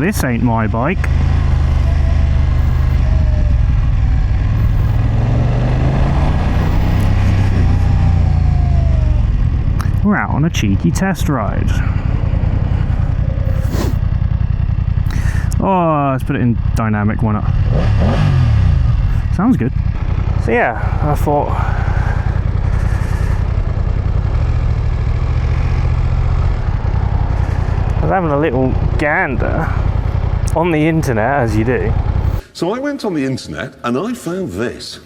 this ain't my bike. We're out on a cheeky test ride. Oh, let's put it in dynamic, why not? Sounds good. So yeah, I thought I was having a little gander on the internet, as you do. So I went on the internet and I found this.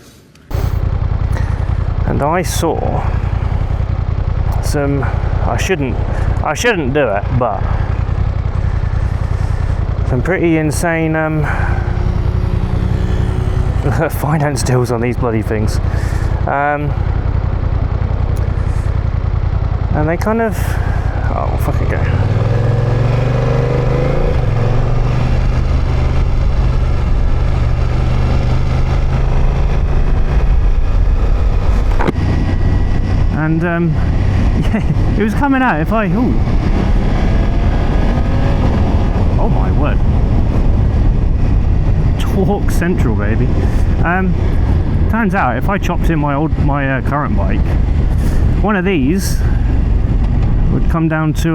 And I saw some, I shouldn't do it, but some pretty insane finance deals on these bloody things. And they kind of, oh, fucking go. And yeah, it was coming out if I, ooh. Oh my word. Torque Central, baby. Turns out if I chopped in my current bike, one of these would come down to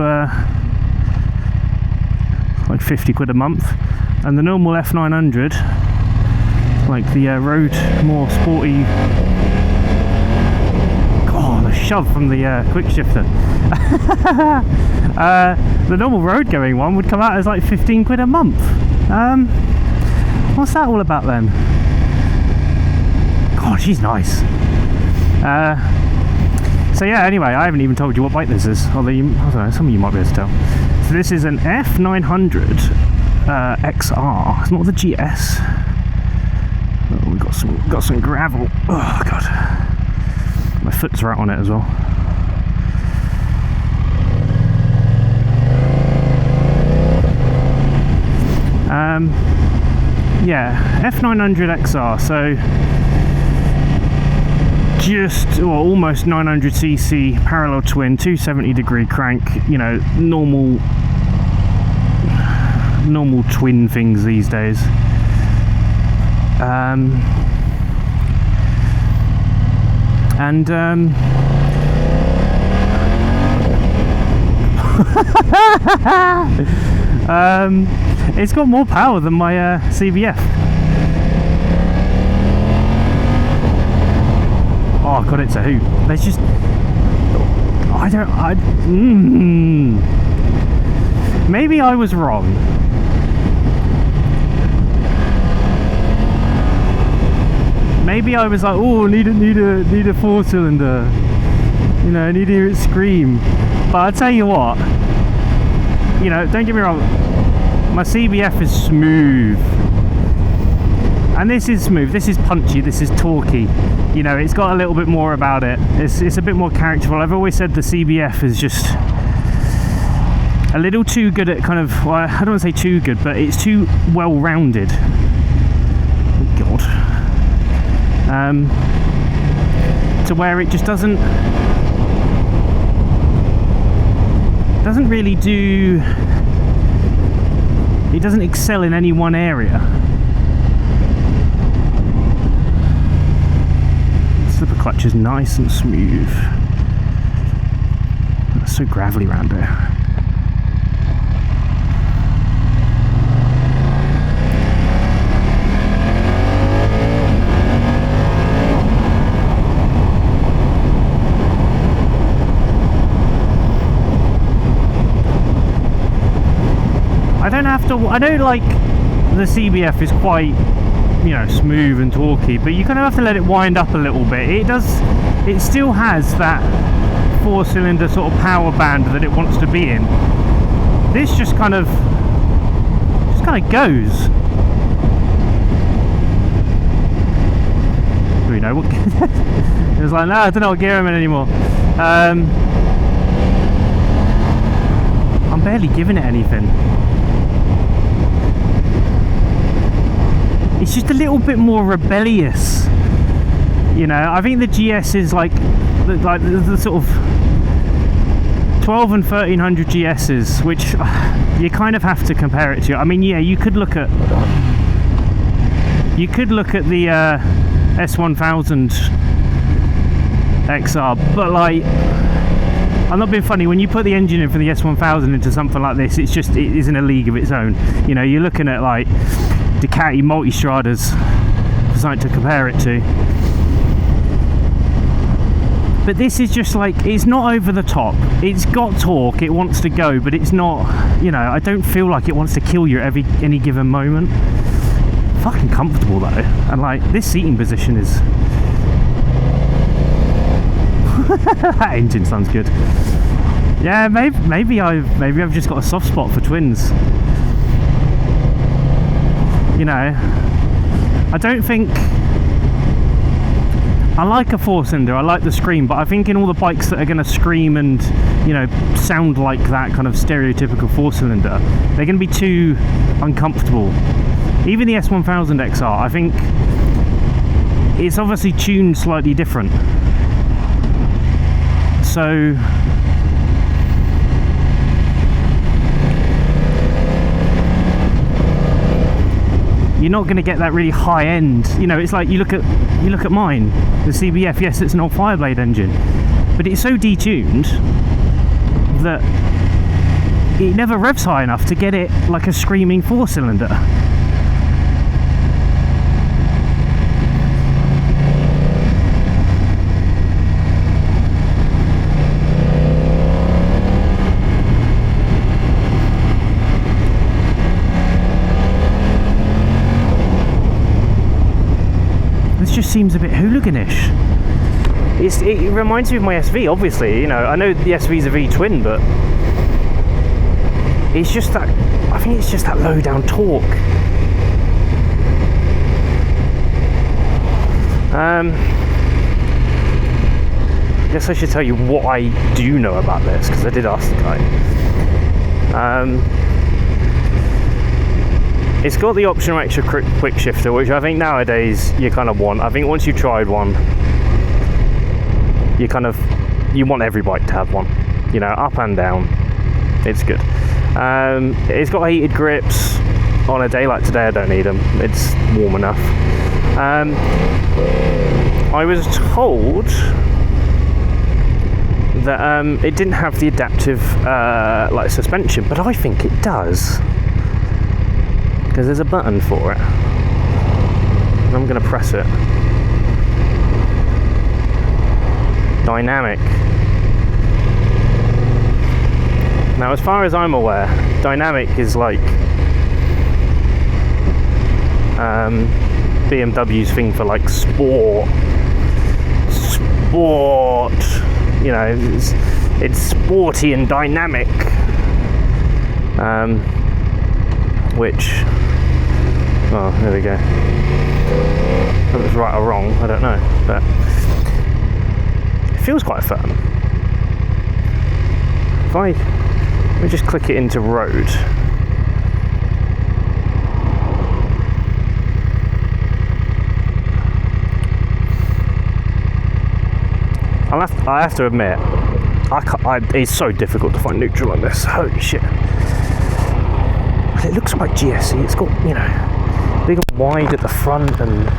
like 50 quid a month, and the normal F900, like the RØDE more sporty, shove from the quick shifter. The normal road going one would come out as like 15 quid a month. What's that all about then? God, she's nice. So yeah, anyway, I haven't even told you what bike this is, although I don't know, some of you might be able to tell. So this is an F900 XR. It's not the GS. Oh, we've got some gravel. Oh god. My foot's right on it as well. Yeah, F900 XR, so just, well, almost 900cc parallel twin, 270-degree crank, you know, normal twin things these days. It's got more power than my CBF. Oh god, it's a hoot. There's just, maybe I was wrong. Maybe I was like, oh, need a 4-cylinder, you know, I need to hear it scream. But I'll tell you what, you know, don't get me wrong, my CBF is smooth, and this is smooth, this is punchy, this is torquey, you know, it's got a little bit more about it, it's a bit more characterful. I've always said the CBF is just a little too good at kind of, well, I don't want to say too good, but it's too well rounded. Oh god. To where it just doesn't really do, it doesn't excel in any one area. The slipper clutch is nice and smooth. It's so gravelly around here. I know, like, the CBF is quite, you know, smooth and torquey, but you kind of have to let it wind up a little bit. It still has that 4-cylinder sort of power band that it wants to be in. This just kind of goes. Do we know what? It was like, no, I don't know what gear I'm in anymore. I'm barely giving it anything. It's just a little bit more rebellious, you know. I think the GS is like the sort of 12 and 1300 GSs, which you kind of have to compare it to. I mean, yeah, you could look at the S1000 XR, but like, I'm not being funny, when you put the engine in for the S1000 into something like this, it is in a league of its own. You know, you're looking at like Ducati Multistradas for something to compare it to. But this is just like, it's not over the top. It's got torque, it wants to go, but it's not, you know, I don't feel like it wants to kill you at any given moment. Fucking comfortable though, and like, this seating position is... That engine sounds good. Yeah, maybe I've just got a soft spot for twins. You know, I don't think... I like a 4-cylinder, I like the scream, but I think in all the bikes that are going to scream and, you know, sound like that kind of stereotypical 4-cylinder, they're going to be too uncomfortable. Even the S1000 XR, I think it's obviously tuned slightly different. So you're not going to get that really high end, you know. It's like you look at mine, the CBF. Yes, it's an old Fireblade engine, but it's so detuned that it never revs high enough to get it like a screaming 4-cylinder. Just seems a bit hooliganish. It reminds me of my SV, obviously. You know, I know the SV's a V-twin, but it's just that, I think it's just that low down torque. I guess I should tell you what I do know about this, because I did ask the guy. It's got the optional extra quick shifter, which I think nowadays you kind of want. I think once you've tried one, you want every bike to have one. You know, up and down, it's good. It's got heated grips. On a day like today, I don't need them. It's warm enough. I was told that it didn't have the adaptive like suspension, but I think it does. Because there's a button for it. And I'm going to press it. Dynamic. Now, as far as I'm aware, dynamic is like BMW's thing for like sport. You know, it's sporty and dynamic. Which, oh, there we go. Whether it's right or wrong, I don't know, but it feels quite firm. Let me just click it into road. I have to admit, it's so difficult to find neutral on this. Holy shit. It looks quite GSy. It's got, you know, big and wide at the front, and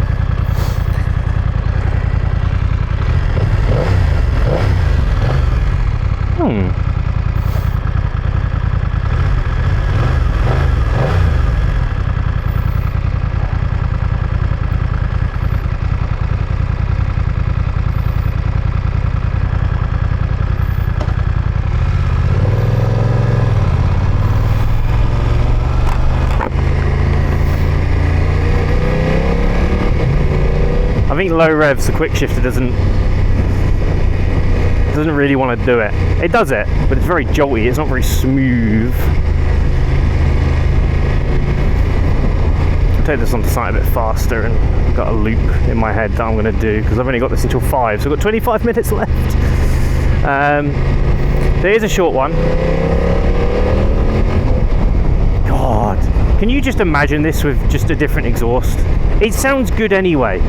I think low revs, the quick shifter doesn't really want to do it. It does it, but it's very jolty. It's not very smooth. I'll take this on the site a bit faster, and I've got a loop in my head that I'm going to do, because I've only got this until 5, so I've got 25 minutes left. There is a short one. God, can you just imagine this with just a different exhaust? It sounds good anyway.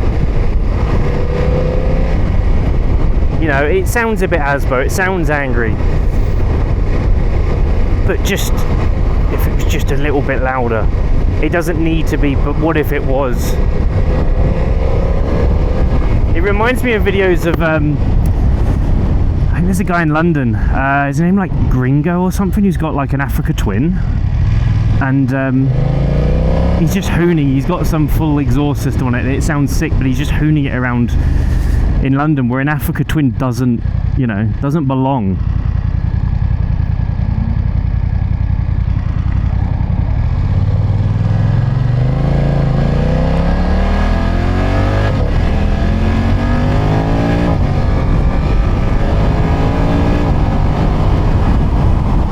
You know, it sounds a bit Asbo, it sounds angry. but just if it was just a little bit louder. It doesn't need to be, but what if it was? It reminds me of videos of I think there's a guy in London, his name like Gringo or something, who's got like an Africa Twin, and he's just hooning. He's got some full exhaust system on it, and it sounds sick, but he's just hooning it around in London, where an Africa Twin doesn't, you know, doesn't belong.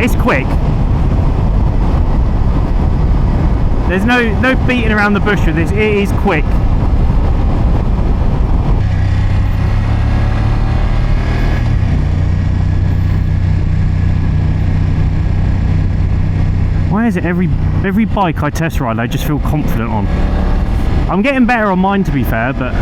It's quick. There's no beating around the bush with this. It is quick. Why is it every bike I test ride I just feel confident on? I'm getting better on mine, to be fair, but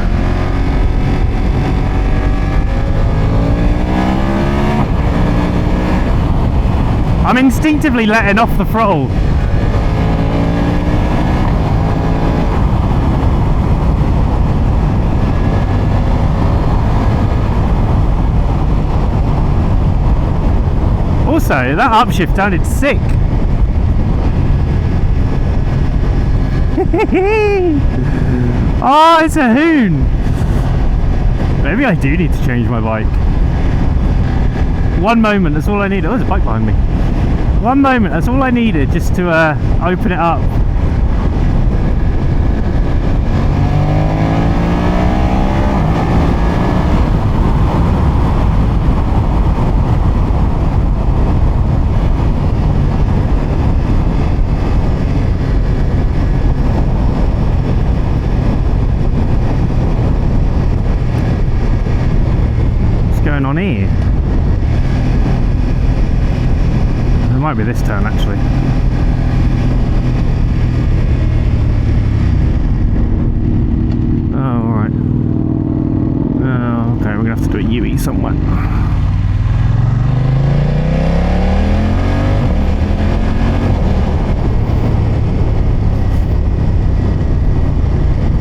I'm instinctively letting off the throttle. Also, that upshift sounded sick. Oh, it's a hoon. Maybe I do need to change my bike. One moment, that's all I need. Oh, there's a bike behind me. One moment, that's all I needed, just to open it up. What's going on here? It might be this turn, actually. Oh, alright. Oh, okay, we're gonna have to do a UE somewhere.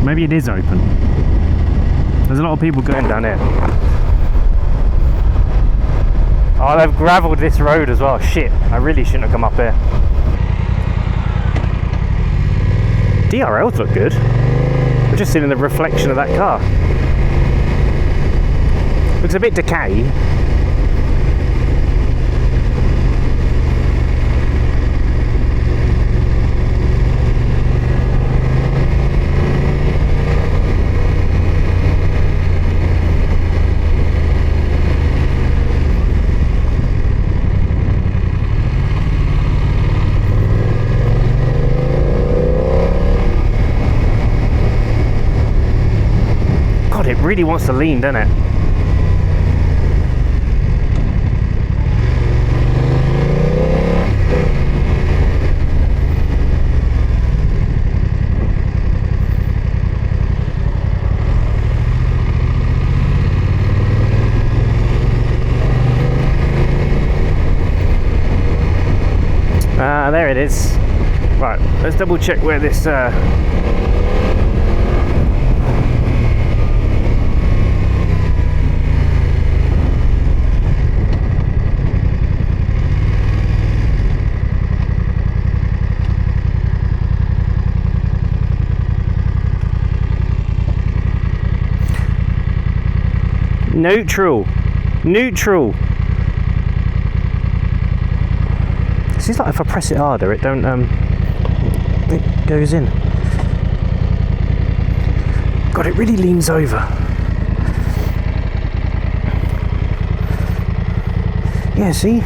Maybe it is open. There's a lot of people going down here. Oh, they've gravelled this road as well. Shit, I really shouldn't have come up here. DRLs look good. We're just seeing the reflection of that car. Looks a bit decay. It really wants to lean, doesn't it? There it is. Right, let's double check where this neutral. It seems like if I press it harder, it don't it goes in. God, it really leans over. Yeah, see,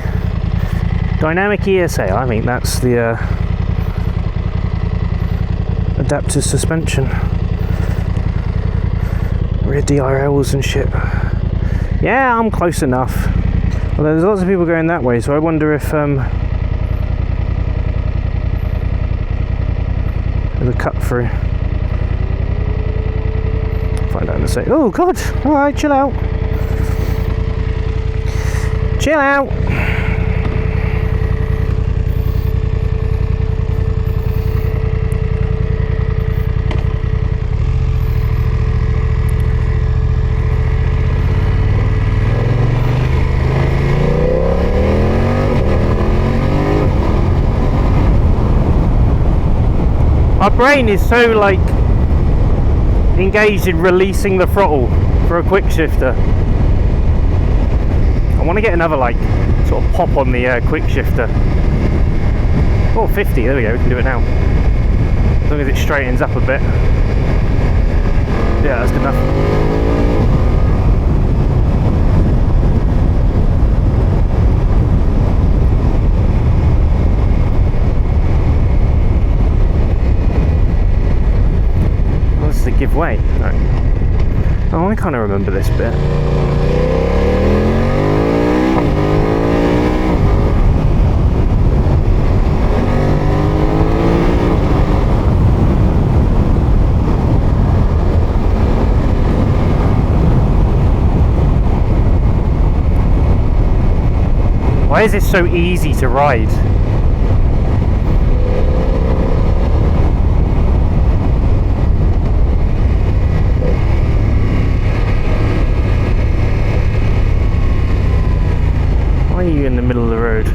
dynamic ESA. I think that's the adaptive suspension. Rear DRLs and shit. Yeah, I'm close enough. Well, there's lots of people going that way, so I wonder if there's a cut through. Find out in a sec. Oh God! All right, chill out. Chill out. brain is so like engaged in releasing the throttle for a quick shifter. I want to get another like sort of pop on the quick shifter. Oh, 50, there we go, we can do it now. As long as it straightens up a bit. Yeah, that's good enough. What's the give way? No. Oh, I kind of remember this bit. Why is this so easy to ride? Why are you in the middle of the road?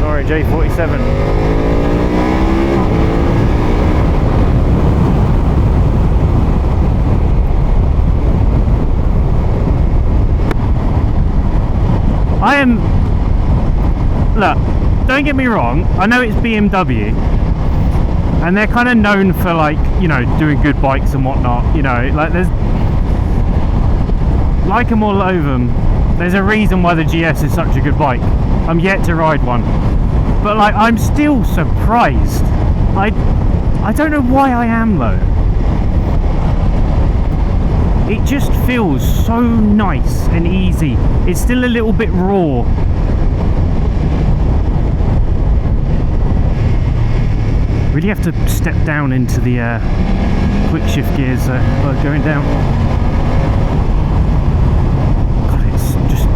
Sorry, J47. Look, don't get me wrong, I know it's BMW and they're kind of known for like, you know, doing good bikes and whatnot, you know, like there's, like them or loathe them, there's a reason why the GS is such a good bike. I'm yet to ride one, but like I'm still surprised. I don't know why I am though. It just feels so nice and easy. It's still a little bit raw. Really have to step down into the quick shift gears going down. God, it's just...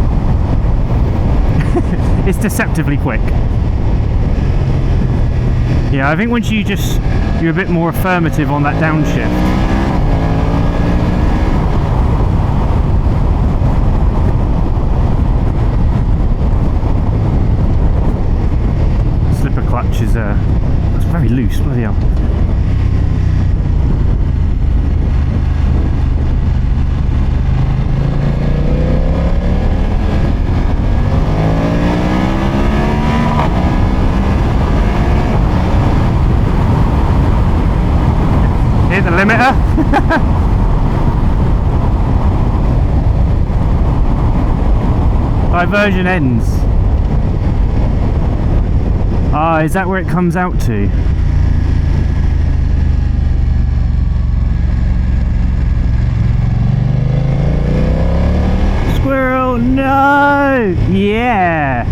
it's deceptively quick. Yeah, I think once you're a bit more affirmative on that downshift, clutch is it's very loose, bloody hell. Hit the limiter. Diversion ends. Ah, is that where it comes out to? Squirrel, no! Yeah!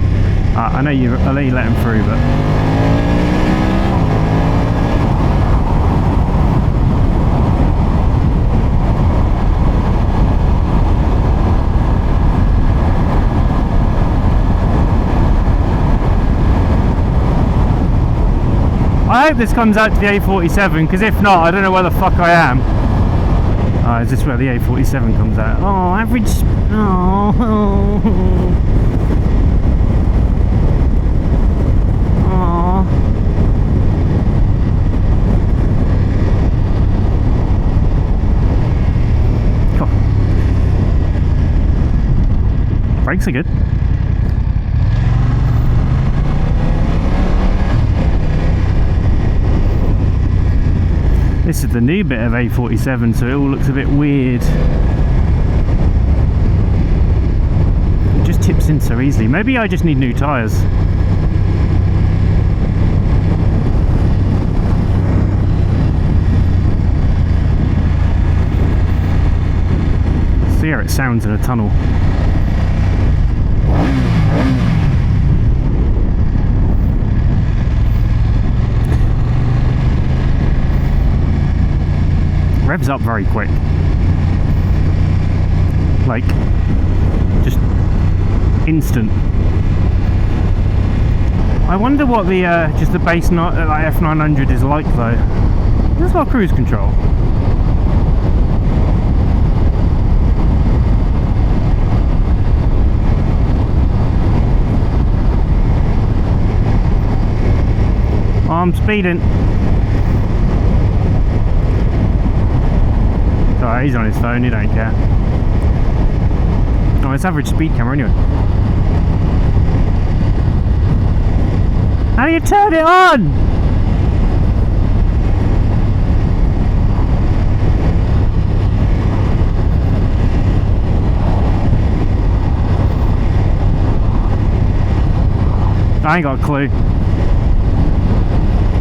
I'll let you let him through, but... I hope this comes out to the A47, because if not, I don't know where the fuck I am. Oh, is this where the A47 comes out? Oh, average... Oh. Oh. Cool. Brakes are good. This is the new bit of A47, so it all looks a bit weird. It just tips in so easily. Maybe I just need new tyres. See how it sounds in a tunnel. Revs up very quick, like just instant. I wonder what the just the base F900 is like though. There's a lot of cruise control. I'm speeding. Alright, he's on his phone, he don't care. Oh, it's average speed camera anyway. How do you turn it on? I ain't got a clue.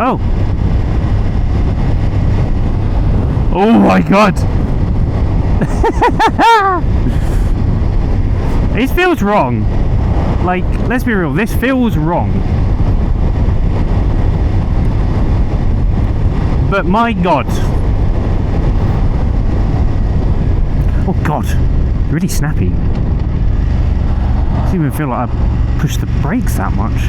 Oh. Oh my god. This feels wrong. Like, let's be real, this feels wrong. But my god. Oh god. Really snappy. Doesn't even feel like I pushed the brakes that much.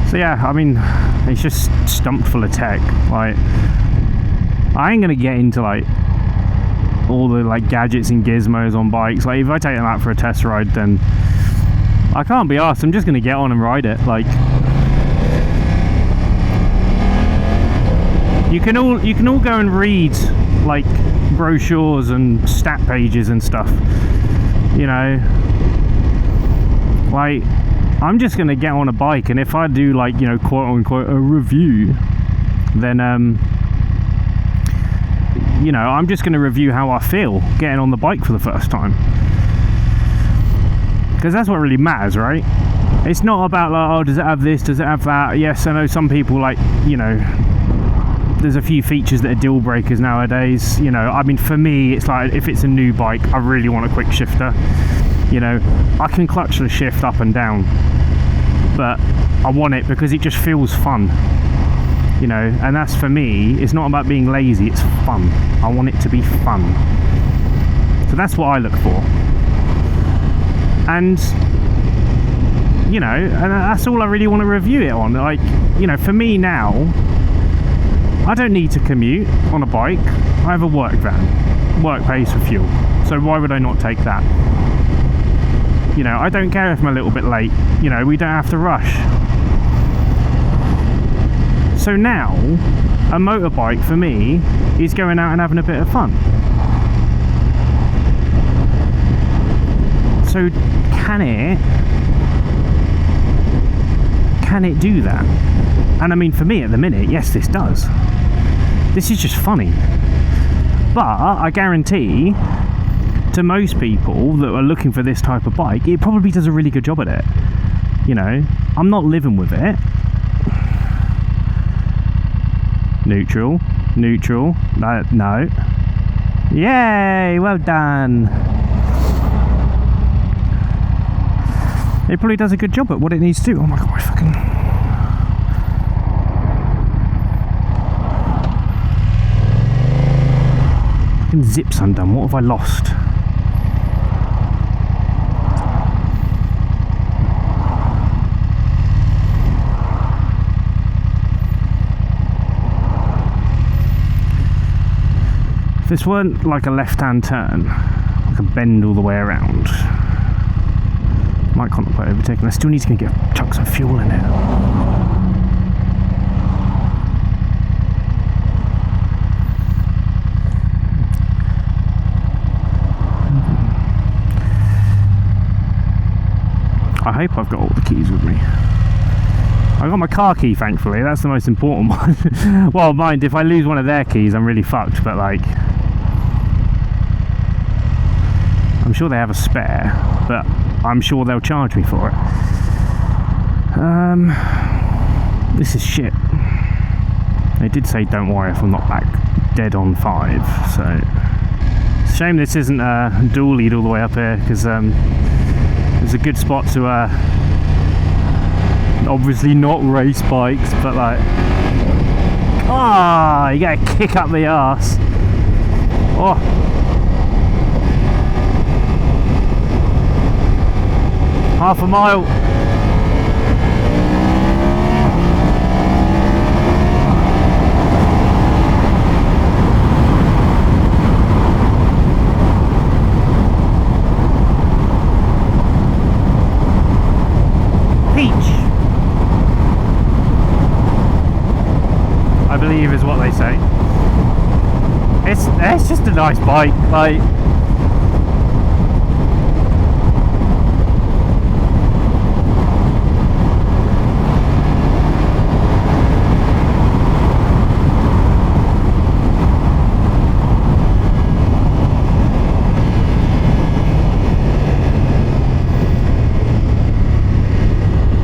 So yeah, I mean, it's just stumped full of tech. Like, I ain't gonna get into like all the like gadgets and gizmos on bikes. Like, if I take them out for a test ride, then I can't be arsed. I'm just gonna get on and ride it. Like, you can all go and read like brochures and stat pages and stuff. You know, like, I'm just gonna get on a bike, and if I do like, you know, quote unquote a review, then you know, I'm just gonna review how I feel getting on the bike for the first time, because that's what really matters, right? It's not about like, oh, does it have this, does it have that? Yes, I know some people, like, you know, there's a few features that are deal breakers nowadays. You know, I mean, for me, it's like, if it's a new bike, I really want a quick shifter. You know, I can clutch the shift up and down, but I want it because it just feels fun. You know, and that's, for me, it's not about being lazy, it's fun. I want it to be fun. So that's what I look for. And, you know, and that's all I really want to review it on. Like, you know, for me now, I don't need to commute on a bike. I have a work van. Work pays for fuel. So why would I not take that? You know, I don't care if I'm a little bit late. You know, we don't have to rush. So now, a motorbike for me is going out and having a bit of fun. So can it do that? And I mean, for me at the minute, yes, this does. This is just funny. But I guarantee to most people that are looking for this type of bike, it probably does a really good job at it. You know, I'm not living with it. Neutral. No. Yay, well done. It probably does a good job at what it needs to do. Oh my god, fucking zips undone. What have I lost? If this weren't like a left-hand turn, like a bend all the way around, I might contemplate overtaking. I still need to chuck some fuel in it. I hope I've got all the keys with me. I got my car key, thankfully. That's the most important one. Well, mind, if I lose one of their keys, I'm really fucked, but like, I'm sure they have a spare, but I'm sure they'll charge me for it. This is shit. They did say don't worry if I'm not back dead on 5, so it's a shame this isn't dual-lead all the way up here, because it's a good spot to obviously not race bikes, but like, you get a kick up the arse. Oh, half a mile. believe is what they say. It's just a nice bike, like.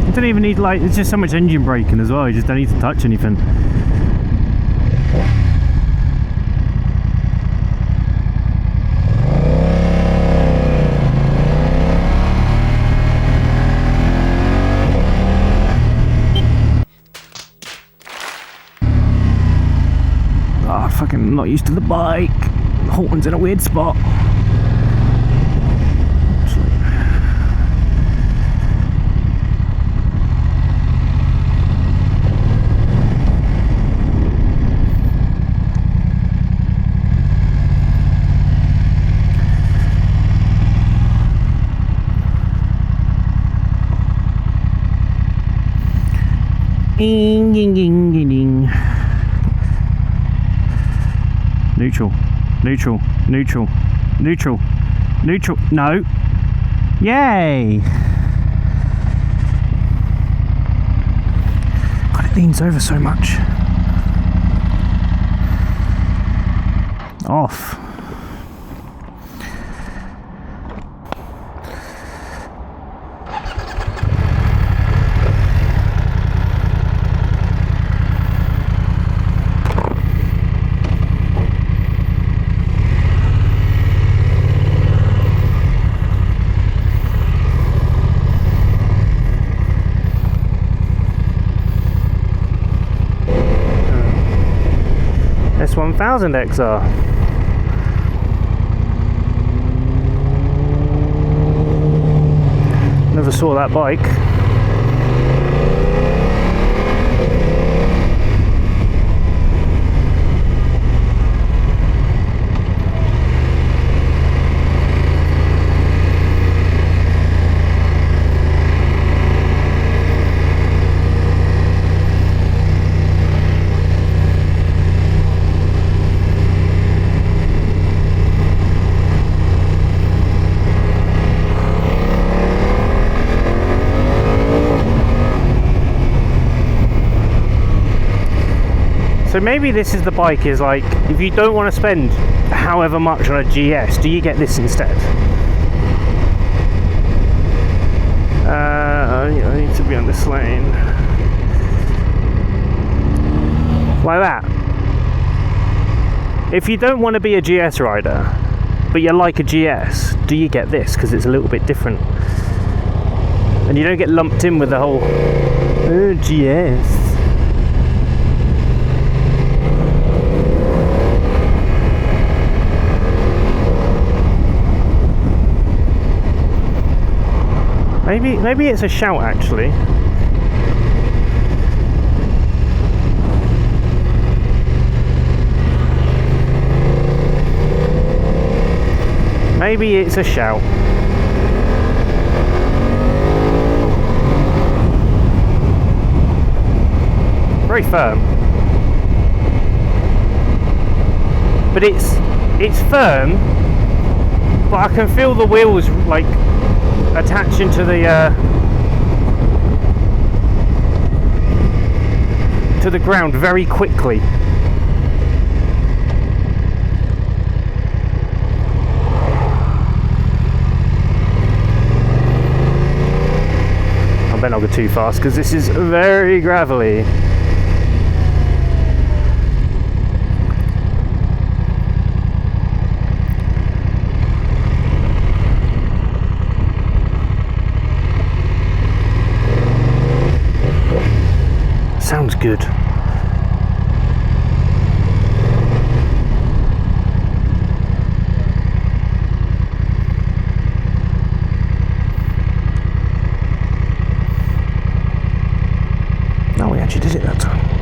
You don't even need, like, there's just so much engine braking as well, you just don't need to touch anything. Oh, fucking not used to the bike. Horton's in a weird spot. Ding, ding, ding, ding, ding. Neutral, neutral, neutral, neutral, neutral. No. Yay! God, it leans over so much. Off. S1000 XR. Never saw that bike. So maybe this is the bike, is like, if you don't want to spend however much on a GS, do you get this instead? I need to be on this lane. Like that. If you don't want to be a GS rider, but you like a GS, do you get this? Because it's a little bit different. And you don't get lumped in with the whole, oh, GS. Maybe it's a shout actually. Maybe it's a shout. Very firm. But it's firm, but I can feel the wheels like attaching to the ground very quickly. I better not go too fast because this is very gravelly. Sounds good. No, we actually did it that time.